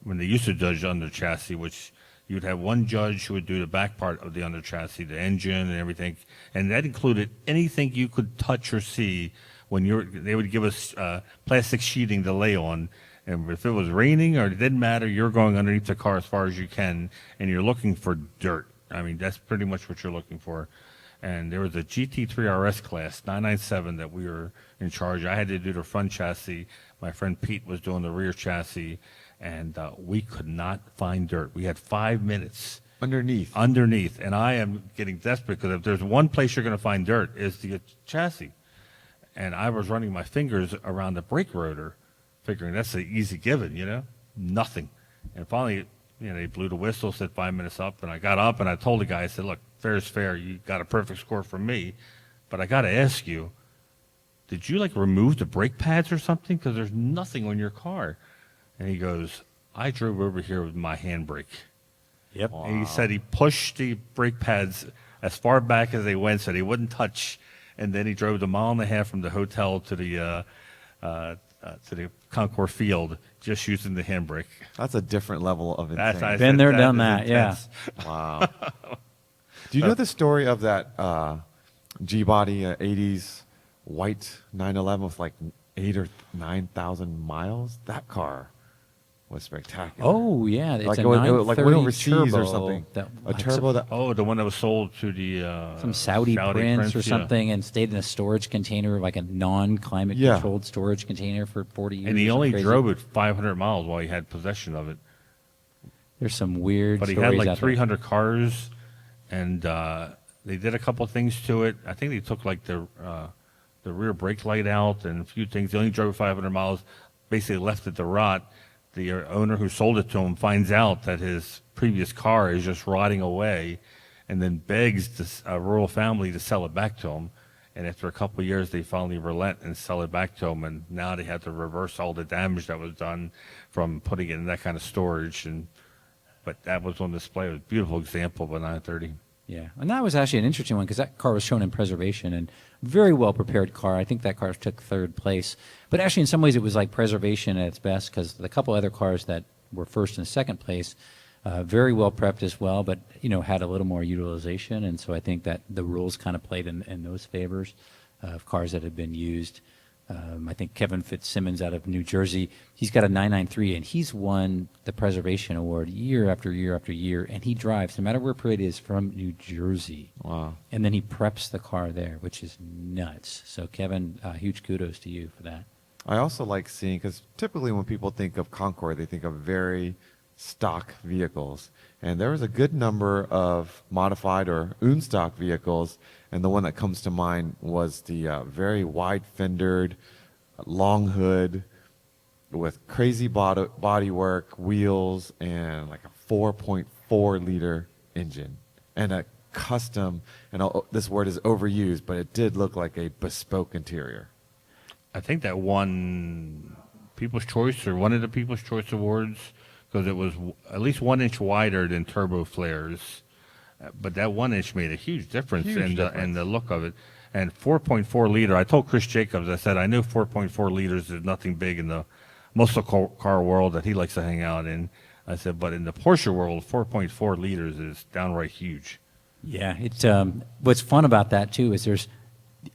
when they used to judge under chassis, which you'd have one judge who would do the back part of the under chassis, the engine and everything, and that included anything you could touch or see. They would give us plastic sheeting to lay on, and if it was raining or it didn't matter, you're going underneath the car as far as you can, and you're looking for dirt. I mean, that's pretty much what you're looking for. And there was a GT3 RS class, 997, that we were in charge. I had to do the front chassis. My friend Pete was doing the rear chassis, and we could not find dirt. We had 5 minutes. Underneath. And I am getting desperate because if there's one place you're going to find dirt, is the chassis. And I was running my fingers around the brake rotor, figuring that's an easy given, nothing. And finally, they blew the whistle, said 5 minutes up, and I got up and I told the guy, I said, look, fair is fair. You got a perfect score from me, but I got to ask you, did you remove the brake pads or something? Because there's nothing on your car. And he goes, I drove over here with my handbrake. Yep. Wow. And he said he pushed the brake pads as far back as they went so they wouldn't touch. And then he drove the 1.5 miles from the hotel to the Concours field just using the handbrake. That's a different level of insane. Been there, done that, yeah. Wow. Do you know the story of that G-body 80s white 911 with 8,000 or 9,000 miles? That car was spectacular. Oh, yeah. It's like a it went 930 overseas turbo or something. that- A turbo that. Oh, the one that was sold to the some Saudi prince or yeah. something and stayed in a storage container, like a non-climate Yeah. controlled storage container for 40 years. And he or only crazy. drove it 500 miles while he had possession of it. There's some weird But he stories had out 300 cars, and they did a couple things to it. I think they took the rear brake light out and a few things. They only drove 500 miles, basically left it to rot. The owner who sold it to him finds out that his previous car is just rotting away, and then begs a rural family to sell it back to him. And after a couple of years, they finally relent and sell it back to him. And now they had to reverse all the damage that was done from putting it in that kind of storage. But that was on display. It was a beautiful example of a 930. Yeah, and that was actually an interesting one because that car was shown in preservation and very well prepared car. I think that car took third place. But actually, in some ways, it was like preservation at its best because the couple other cars that were first and second place, very well prepped as well, but had a little more utilization. And so I think that the rules kind of played in those favors of cars that had been used. I think Kevin Fitzsimmons out of New Jersey, he's got a 993, and he's won the Preservation Award year after year after year, and he drives, no matter where Parade is, from New Jersey. Wow. And then he preps the car there, which is nuts. So, Kevin, huge kudos to you for that. I also like seeing, because typically when people think of Concours, they think of very stock vehicles. And there was a good number of modified or stock vehicles, and the one that comes to mind was the very wide-fendered, long hood with crazy bodywork, wheels, and like a 4.4-liter engine. And a custom, and this word is overused, but it did look like a bespoke interior. I think that won People's Choice or one of the People's Choice Awards because it was at least 1 inch wider than turbo flares. But that 1 inch made a huge difference in the look of it. And 4.4 liter, I told Chris Jacobs, I said, I know 4.4 liters is nothing big in the muscle car world that he likes to hang out in. I said, but in the Porsche world, 4.4 liters is downright huge. Yeah, it's what's fun about that too is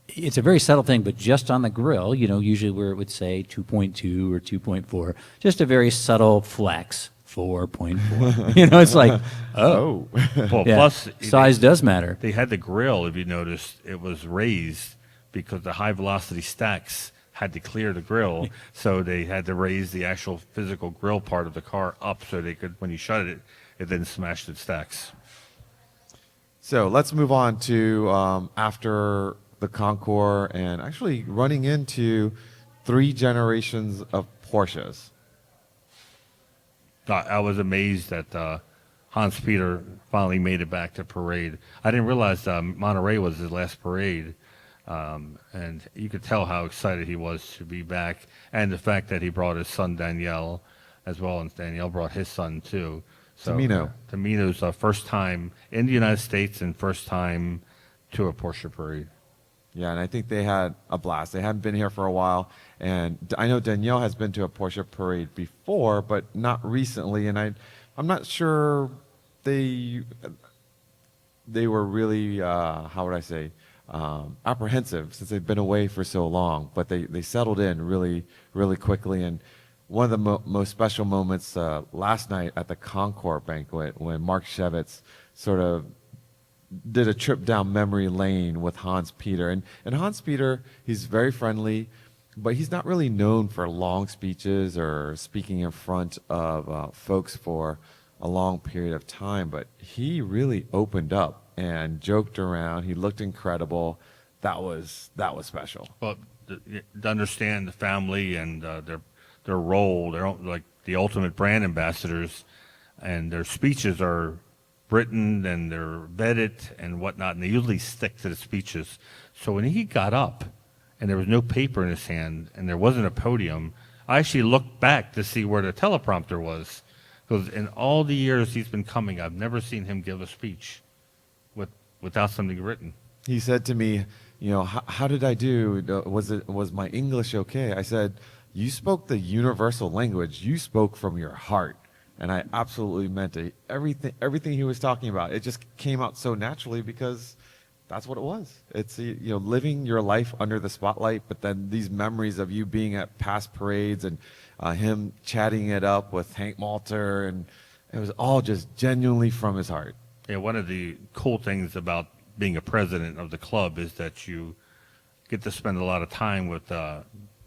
it's a very subtle thing, but just on the grill, usually where it would say 2.2 or 2.4, just a very subtle flex, 4.4. It's like, oh. Well, Yeah. plus Size does matter. They had the grill, if you noticed, it was raised because the high velocity stacks had to clear the grill, so they had to raise the actual physical grill part of the car up so they could, when you shut it, it didn't smash the stacks. So let's move on to after the Concours and actually running into 3 generations of Porsches. I was amazed that Hans Peter finally made it back to Parade. I didn't realize Monterey was his last parade, and you could tell how excited he was to be back, and the fact that he brought his son Danielle as well, and Danielle brought his son too. So, Tamino. Tamino's first time in the United States and first time to a Porsche Parade. Yeah, and I think they had a blast. They hadn't been here for a while, and I know Danielle has been to a Porsche Parade before, but not recently. And I'm not sure they were really how would I say apprehensive since they've been away for so long. But they settled in really quickly. And one of the most special moments last night at the Concours banquet when Mark Shevitz sort of did a trip down memory lane with Hans Peter. And Hans Peter, he's very friendly, but he's not really known for long speeches or speaking in front of folks for a long period of time. But he really opened up and joked around. He looked incredible. That was special. Well, to understand the family and their role, they're like the ultimate brand ambassadors, and their speeches are written and they're vetted and whatnot, and they usually stick to the speeches. So when he got up and there was no paper in his hand and there wasn't a podium, I actually looked back to see where the teleprompter was, because in all the years he's been coming, I've never seen him give a speech without something written. He said to me, how did I do? Was my English okay? I said, you spoke the universal language. You spoke from your heart. And I absolutely meant it. Everything he was talking about, it just came out so naturally because that's what it was. It's living your life under the spotlight, but then these memories of you being at past parades and him chatting it up with Hank Malter, and it was all just genuinely from his heart. Yeah, one of the cool things about being a president of the club is that you get to spend a lot of time with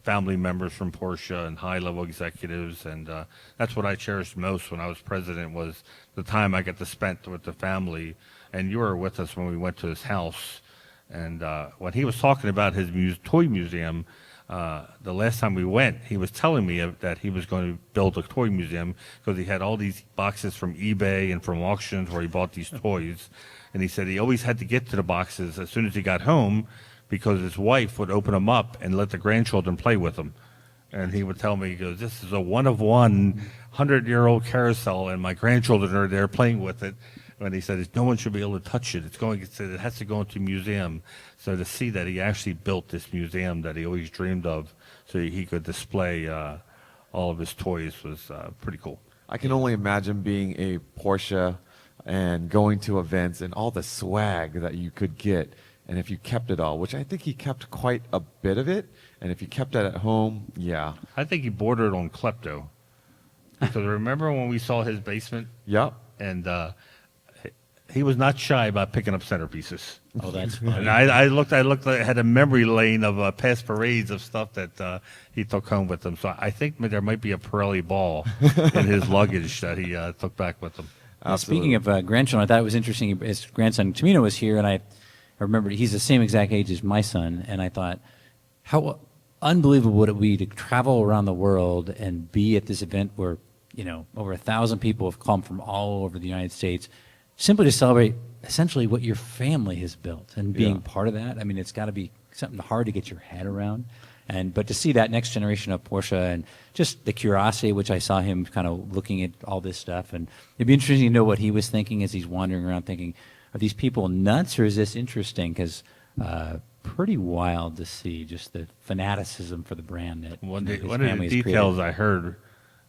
family members from Porsche and high-level executives, and that's what I cherished most when I was president, was the time I got to spend with the family. And you were with us when we went to his house, and when he was talking about his toy museum, the last time we went, he was telling me that he was going to build a toy museum because he had all these boxes from eBay and from auctions where he bought these toys, and he said he always had to get to the boxes as soon as he got home, because his wife would open them up and let the grandchildren play with them. And he would tell me, he goes, this is a one-of-one 100-year-old carousel, and my grandchildren are there playing with it. And he said, no one should be able to touch it. It has to go into a museum. So to see that he actually built this museum that he always dreamed of so he could display all of his toys was pretty cool. I can only imagine being a Porsche and going to events and all the swag that you could get. And if you kept it all, which I think he kept quite a bit of it, and if you kept it at home, yeah. I think he bordered on klepto. Because remember when we saw his basement? Yep. And he was not shy about picking up centerpieces. Oh, that's funny. And I looked, I had a memory lane of past parades of stuff that he took home with him. So I think there might be a Pirelli ball in his luggage that he took back with him. Speaking of grandchildren, I thought it was interesting. His grandson Tamino was here, and I remember he's the same exact age as my son, and I thought, how unbelievable would it be to travel around the world and be at this event where over 1,000 people have come from all over the United States, simply to celebrate essentially what your family has built and being part of that. I mean, it's got to be something hard to get your head around. But to see that next generation of Porsche and just the curiosity, which I saw him kind of looking at all this stuff, and it'd be interesting to know what he was thinking as he's wandering around thinking, are these people nuts or is this interesting? Because pretty wild to see just the fanaticism for the brand that one his of the family has details created. I heard,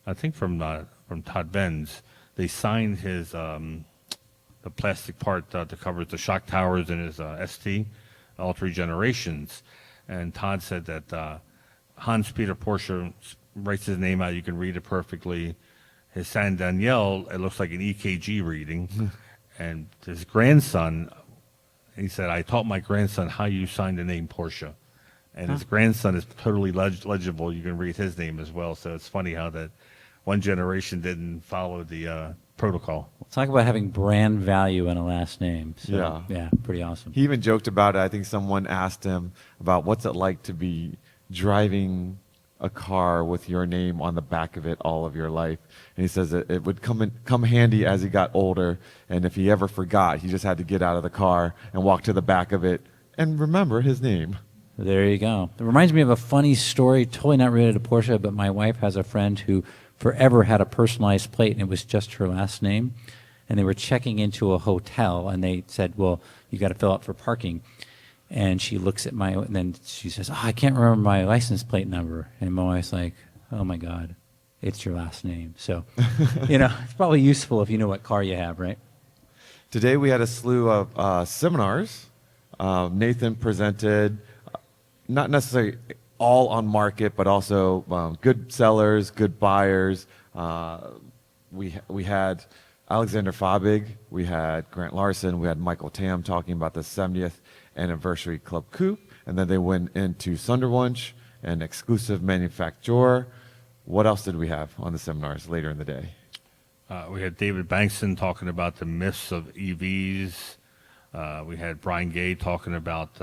I think from Todd Benz, they signed his the plastic part that covers the shock towers in his ST, all 3 generations. And Todd said that Hans Peter Porsche writes his name out. You can read it perfectly. His son Danielle, it looks like an EKG reading. And his grandson, he said, I taught my grandson how you sign the name Porsche. And his grandson is totally legible. You can read his name as well. So it's funny how that one generation didn't follow the protocol. Talk about having brand value in a last name. So, yeah, pretty awesome. He even joked about it. I think someone asked him about what's it like to be driving a car with your name on the back of it all of your life. And he says it would come handy as he got older, and if he ever forgot, he just had to get out of the car and walk to the back of it and remember his name. There you go. It reminds me of a funny story, totally not related to Porsche, but my wife has a friend who forever had a personalized plate, and it was just her last name. And they were checking into a hotel, and they said, well, you got to fill out for parking. And she looks at and then she says, "Oh, I can't remember my license plate number." And my wife's like, "Oh my God, it's your last name." So, it's probably useful if you know what car you have, right? Today we had a slew of seminars. Nathan presented, not necessarily all on market, but also good sellers, good buyers. We had Alexander Fabig, we had Grant Larson, we had Michael Tam talking about the 70th anniversary Club Coupe, and then they went into Sonderwunsch, an exclusive manufacturer. What else did we have on the seminars later in the day? We had David Bankston talking about the myths of EVs. We had Brian Gay talking about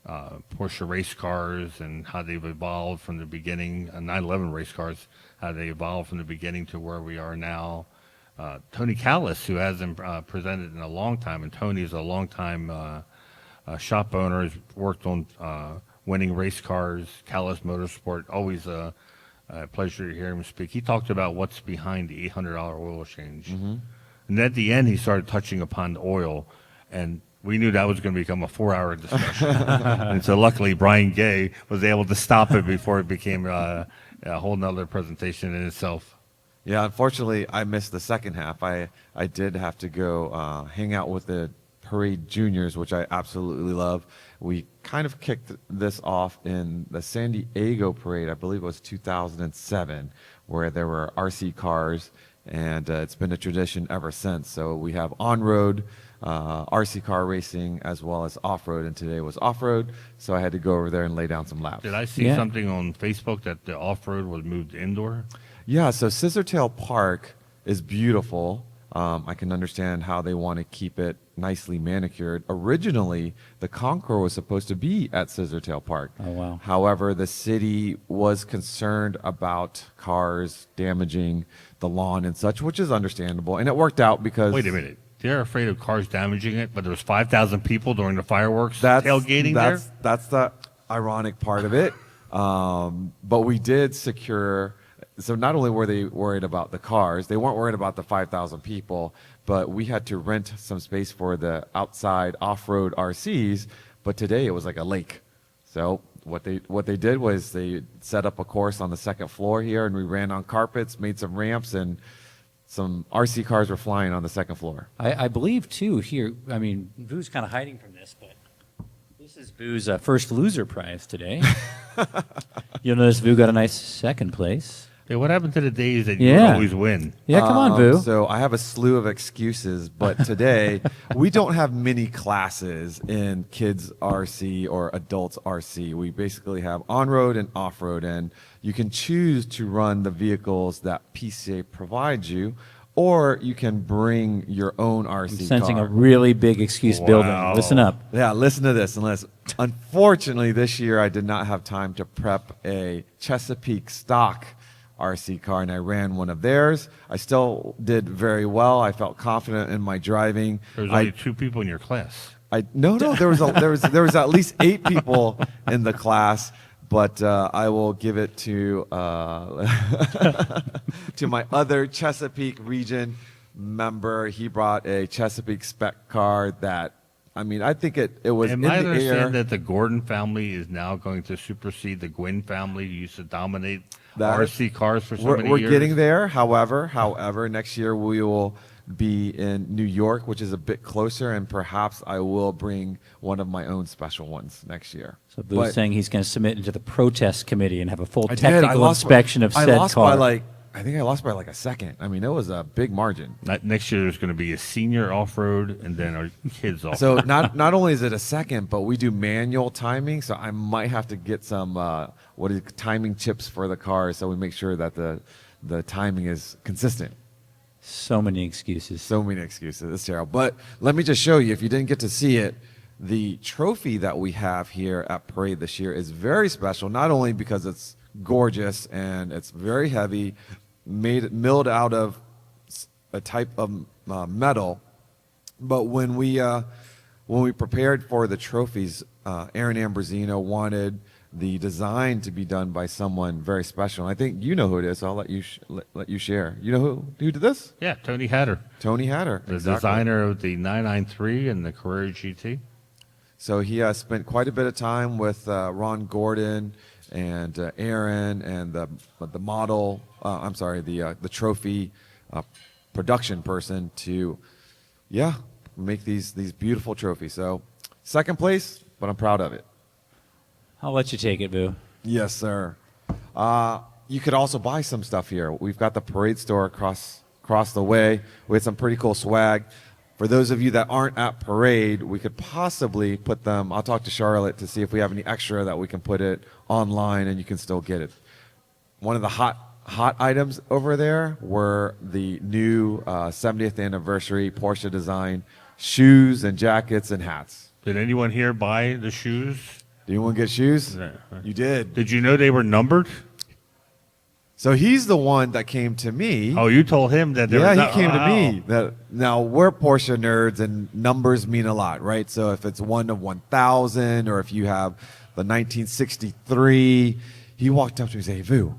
Porsche race cars and how they've evolved from the beginning, 911 race cars, how they evolved from the beginning to where we are now. Tony Callis, who hasn't presented in a long time, and Tony is a long-time shop owner, has worked on winning race cars, Callis Motorsport, always a pleasure to hear him speak. He talked about what's behind the $800 oil change. Mm-hmm. And at the end, he started touching upon the oil, and we knew that was going to become a 4-hour discussion. And so luckily, Brian Gay was able to stop it before it became a whole nother presentation in itself. Yeah, unfortunately, I missed the second half. I did have to go hang out with the Parade Juniors, which I absolutely love. We kind of kicked this off in the San Diego Parade, I believe it was 2007, where there were RC cars, and it's been a tradition ever since. So we have on-road RC car racing as well as off-road, and today was off-road, so I had to go over there and lay down some laps. Did I see something on Facebook that the off-road was moved indoor? Yeah, so Scissortail Park is beautiful. I can understand how they want to keep it nicely manicured. Originally, the Concours was supposed to be at Scissortail Park. Oh, wow. However, the city was concerned about cars damaging the lawn and such, which is understandable. And it worked out because... Wait a minute. They're afraid of cars damaging it, but there was 5,000 people during the fireworks tailgating there? That's the ironic part of it. But we did secure... So not only were they worried about the cars, they weren't worried about the 5,000 people, but we had to rent some space for the outside off-road RCs, but today it was like a lake. So what they did was they set up a course on the second floor here, and we ran on carpets, made some ramps, and some RC cars were flying on the second floor. I believe, too, here, I mean, Vu's kind of hiding from this, but this is Vu's first loser prize today. You'll notice Vu got a nice second place. Yeah, what happened to the days that you would always win? Yeah, come on, Vu. So I have a slew of excuses, but today we don't have mini classes in kids RC or adults RC. We basically have on-road and off-road, and you can choose to run the vehicles that PCA provides you, or you can bring your own RC I'm sensing car. a really big excuse building. Listen up. Yeah, listen to this. Unfortunately, this year I did not have time to prep a Chesapeake stock RC car, and I ran one of theirs. I still did very well. I felt confident in my driving. There was only 2 people in your class. No, there was at least 8 people in the class, but I will give it to to my other Chesapeake region member. He brought a Chesapeake spec car that, I mean, I think it was in the air. I understand that the Gordon family is now going to supersede the Gwynn family, who used to dominate RC cars for so many years. We're getting there. However, next year we will be in New York, which is a bit closer, and perhaps I will bring one of my own special ones next year. So Vu's saying he's going to submit into the protest committee and have a full technical inspection of said car. I think I lost by like a second. I mean, it was a big margin. Next year there's going to be a senior off-road and then our kids off-road. So not only is it a second, but we do manual timing, so I might have to get some timing chips for the car so we make sure that the timing is consistent. So many excuses. It's terrible. But let me just show you, if you didn't get to see it, the trophy that we have here at Parade this year is very special, not only because it's gorgeous and it's very heavy, milled out of a type of metal, but when we prepared for the trophies, Aaron Ambrosino wanted the design to be done by someone very special. And I think you know who it is, so I'll let you share. You know who did this? Yeah, Tony Hatter. Tony Hatter, the exactly. designer of the 993 and the Carrera GT. So he spent quite a bit of time with Ron Gordon and Aaron and the model. The trophy production person to, make these beautiful trophies. So second place, but I'm proud of it. I'll let you take it, Boo. Yes, sir. You could also buy some stuff here. We've got the Parade store across the way with some pretty cool swag. For those of you that aren't at Parade, we could possibly put them. I'll talk to Charlotte to see if we have any extra that we can put it online and you can still get it. One of the hot items over there were the new 70th anniversary Porsche design shoes and jackets and hats. Did anyone here buy the shoes? Did anyone get shoes? Yeah. You did. Did you know they were numbered? So he's the one that came to me. Oh, you told him that there was he came to me. Now, we're Porsche nerds, and numbers mean a lot, right? So if it's 1 of 1,000, or if you have the 1963, he walked up to me and said, "Hey, Vu,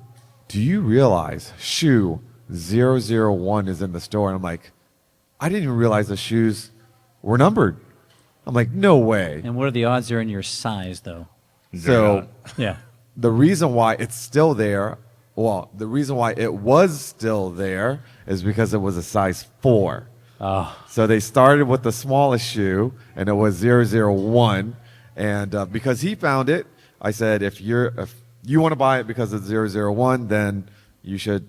do you realize shoe 001 is in the store?" And I'm like, I didn't even realize the shoes were numbered. I'm like, no way. And what are the odds they're in your size, though? So Yeah. the reason why it's still there, the reason why it was still there is because it was a size 4. Oh. So they started with the smallest shoe, and it was 001. And because he found it, I said, if you want to buy it because it's 001, then you should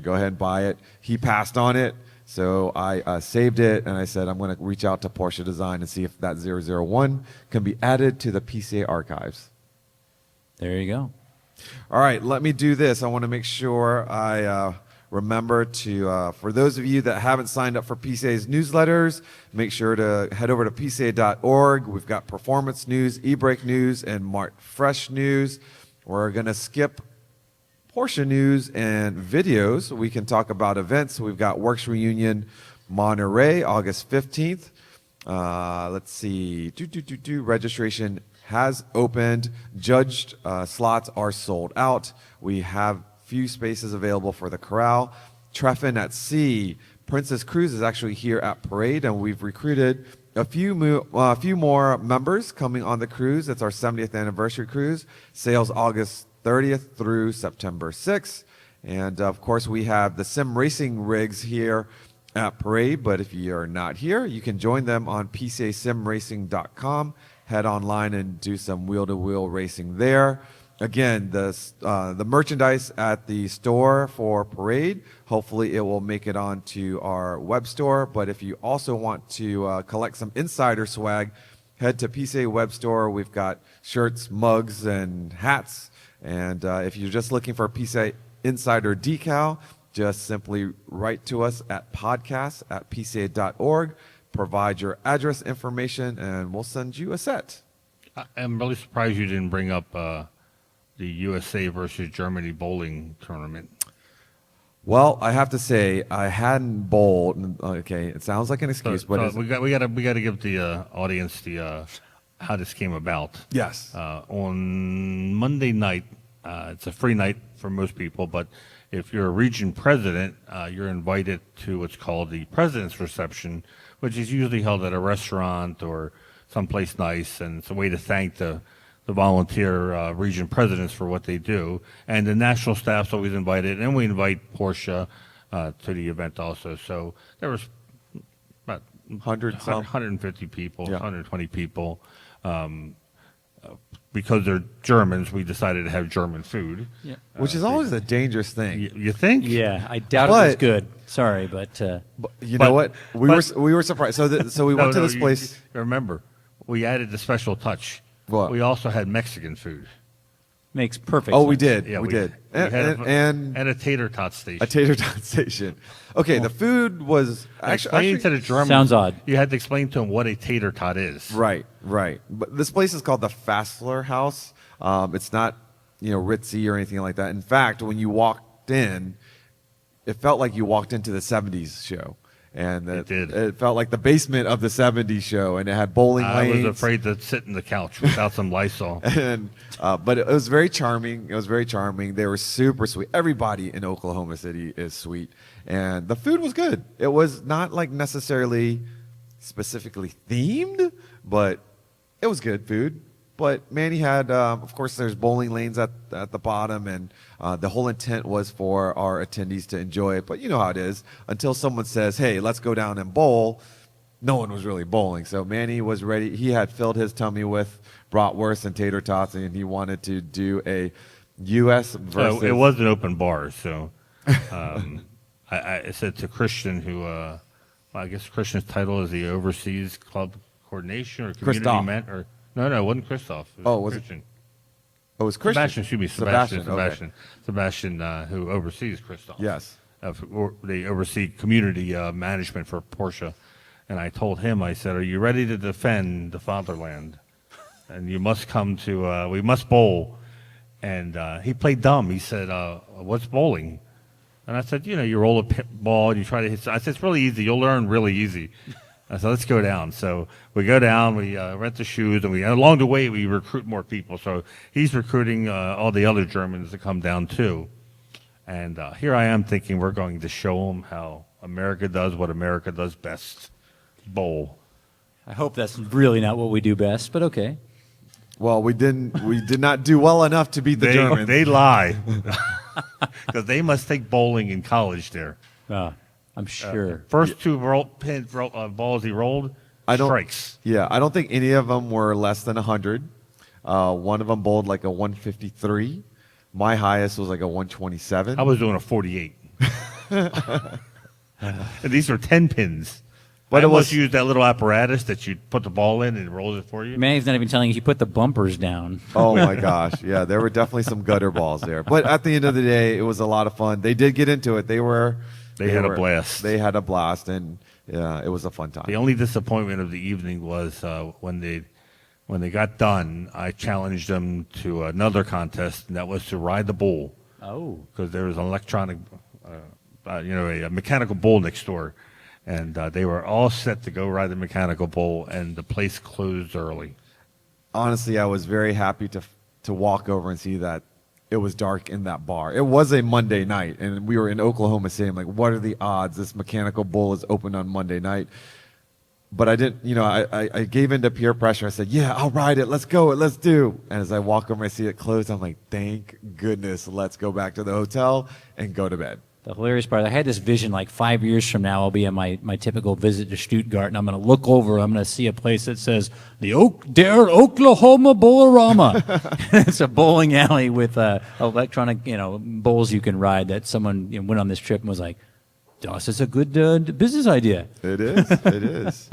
go ahead and buy it. He passed on it, so I saved it, and I said I'm going to reach out to Porsche Design and see if that 001 can be added to the PCA archives. There you go. All right, let me do this. I want to make sure I remember to, for those of you that haven't signed up for PCA's newsletters, make sure to head over to PCA.org. We've got performance news, e-brake news, and Mart Fresh news. We're going to skip Porsche news and videos. We can talk about events. We've got Works Reunion Monterey, August 15th. Let's see. Registration has opened. Judged slots are sold out. We have few spaces available for the Corral. Treffin at Sea. Princess Cruise is actually here at Parade, and we've recruited a few more members coming on the cruise. It's our 70th anniversary cruise. Sails August 30th through September 6th. And, of course, we have the sim racing rigs here at Parade, but if you're not here, you can join them on PCASimRacing.com. Head online and do some wheel-to-wheel racing there. Again, the merchandise at the store for Parade, hopefully it will make it onto our web store. But if you also want to collect some insider swag, head to PCA web store. We've got shirts, mugs, and hats. And if you're just looking for a PCA Insider decal, just simply write to us at podcast@pca.org. Provide your address information, and we'll send you a set. I'm really surprised you didn't bring up the USA versus Germany bowling tournament. Well, I have to say I hadn't bowled. Okay, it sounds like an excuse, but we got to give the audience the how this came about. Yes. On Monday night, it's a free night for most people, but if you're a region president, you're invited to what's called the president's reception, which is usually held at a restaurant or someplace nice, and it's a way to thank the volunteer region presidents for what they do. And the national staff's always invited, and we invite Porsche to the event also. So there was about 150 people, 120 people. Because they're Germans, we decided to have German food. Yeah. Which is always a dangerous thing. You think? Yeah, I doubt it was good. Sorry, but you know what? We were surprised. So we went to this place. Remember, we added the special touch. What? We also had Mexican food. Makes perfect Oh, sense. we did. Yeah, we did. And a tater tot station. A tater tot station. Okay, the food was Explain to the German. Sounds odd. You had to explain to them what a tater tot is. Right. But this place is called the Fassler House. It's not, ritzy or anything like that. In fact, when you walked in, it felt like you walked into the 70s show. And It did. It felt like the basement of the 70s show, and it had bowling lanes. I was afraid to sit in the couch without some Lysol. And but it was very charming. They were super sweet. Everybody in Oklahoma City is sweet, and the food was good. It was not like necessarily specifically themed, but it was good food. But Manny had, of course, there's bowling lanes at the bottom, and the whole intent was for our attendees to enjoy it. But you know how it is. Until someone says, hey, let's go down and bowl, no one was really bowling. So Manny was ready. He had filled his tummy with bratwurst and tater tots, and he wanted to do a U.S. versus... So it was an open bar, so I said to Christian, who, well, I guess Christian's title is the Overseas Club Coordination or Community Christoph. Or no, it wasn't Christoph. Was Christian. it? Oh, it was Christian. Sebastian, excuse me, Sebastian. Okay. Sebastian, who oversees Christoph. Yes. They oversee community management for Porsche. And I told him, I said, are you ready to defend the fatherland? And you must come to, we must bowl. And he played dumb. He said, what's bowling? And I said, you roll a ball and you try to hit. I said, it's really easy. You'll learn really easy. I said, let's go down. So we go down, we rent the shoes, and along the way, we recruit more people. So he's recruiting all the other Germans to come down, too. And here I am thinking we're going to show them how America does what America does best, bowl. I hope that's really not what we do best, but okay. Well, we did not do well enough to beat the Germans. They lie. Because they must take bowling in college there. I'm sure. First two balls he rolled, strikes. Yeah, I don't think any of them were less than 100. One of them bowled like a 153. My highest was like a 127. I was doing a 48. And these are 10 pins. But I almost used that little apparatus that you put the ball in and it rolls it for you. Manny's not even telling you he put the bumpers down. Oh, my gosh. Yeah, there were definitely some gutter balls there. But at the end of the day, it was a lot of fun. They did get into it. They had a blast. They had a blast, and yeah, it was a fun time. The only disappointment of the evening was when they got done, I challenged them to another contest, and that was to ride the bull. Oh. Because there was an electronic, a mechanical bull next door. And they were all set to go ride the mechanical bull, and the place closed early. Honestly, I was very happy to walk over and see that it was dark in that bar. It was a Monday night, and we were in Oklahoma City. I'm like, what are the odds this mechanical bull is open on Monday night? But I didn't, I gave in to peer pressure. I said, yeah, I'll ride it. Let's go. Let's do. And as I walk over and I see it closed, I'm like, thank goodness. Let's go back to the hotel and go to bed. The hilarious part, I had this vision like 5 years from now, I'll be on my typical visit to Stuttgart, and I'm going to look over, I'm going to see a place that says, Der Oklahoma Bowlerama. It's a bowling alley with electronic, bowls you can ride that someone went on this trip and was like, das is a good business idea. It is. It is.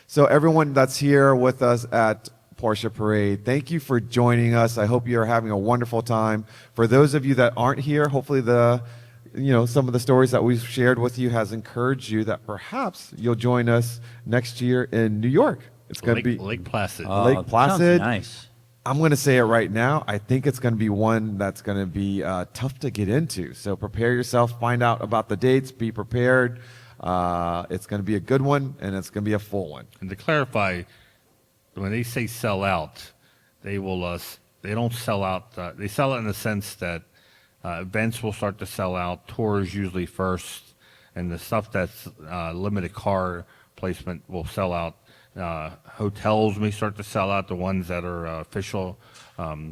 So everyone that's here with us at Porsche Parade, thank you for joining us. I hope you're having a wonderful time. For those of you that aren't here, hopefully some of the stories that we've shared with you has encouraged you that perhaps you'll join us next year in New York. It's going to be Lake Placid. Lake Placid. Sounds nice. I'm going to say it right now. I think it's going to be one that's going to be tough to get into. So prepare yourself. Find out about the dates. Be prepared. It's going to be a good one, and it's going to be a full one. And to clarify, when they say sell out, they don't sell out. They sell out in the sense that events will start to sell out, tours usually first, and the stuff that's limited car placement will sell out. Hotels may start to sell out, the ones that are official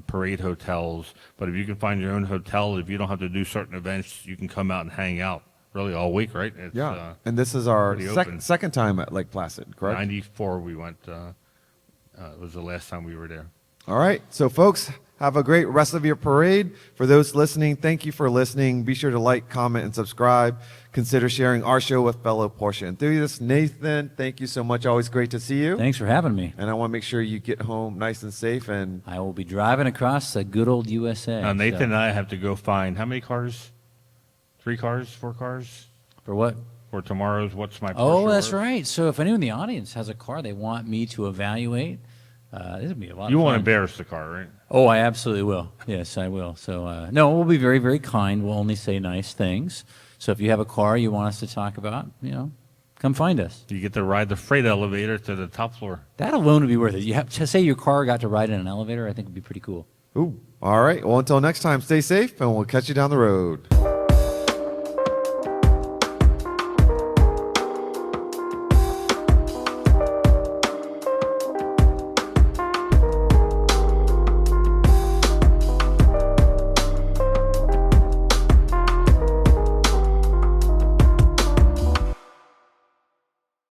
parade hotels. But if you can find your own hotel, if you don't have to do certain events, you can come out and hang out really all week, right? It's, and this is our second time at Lake Placid, correct? 94 we went. It was the last time we were there. All right. So, folks, have a great rest of your parade. For those listening, thank you for listening. Be sure to like, comment, and subscribe. Consider sharing our show with fellow Porsche enthusiasts. Nathan, thank you so much. Always great to see you. Thanks for having me. And I want to make sure you get home nice and safe. And I will be driving across the good old USA. Now, Nathan and I have to go find how many cars? 3 cars? 4 cars? For what? For tomorrow's What's My Porsche? Oh, that's right. So if anyone in the audience has a car they want me to evaluate, this would be a lot of fun. You won't embarrass the car, right? Oh, I absolutely will. Yes, I will. So, no, we'll be very, very kind. We'll only say nice things. So if you have a car you want us to talk about, come find us. You get to ride the freight elevator to the top floor. That alone would be worth it. You have to say your car got to ride in an elevator, I think would be pretty cool. Ooh. All right. Well, until next time, stay safe, and we'll catch you down the road.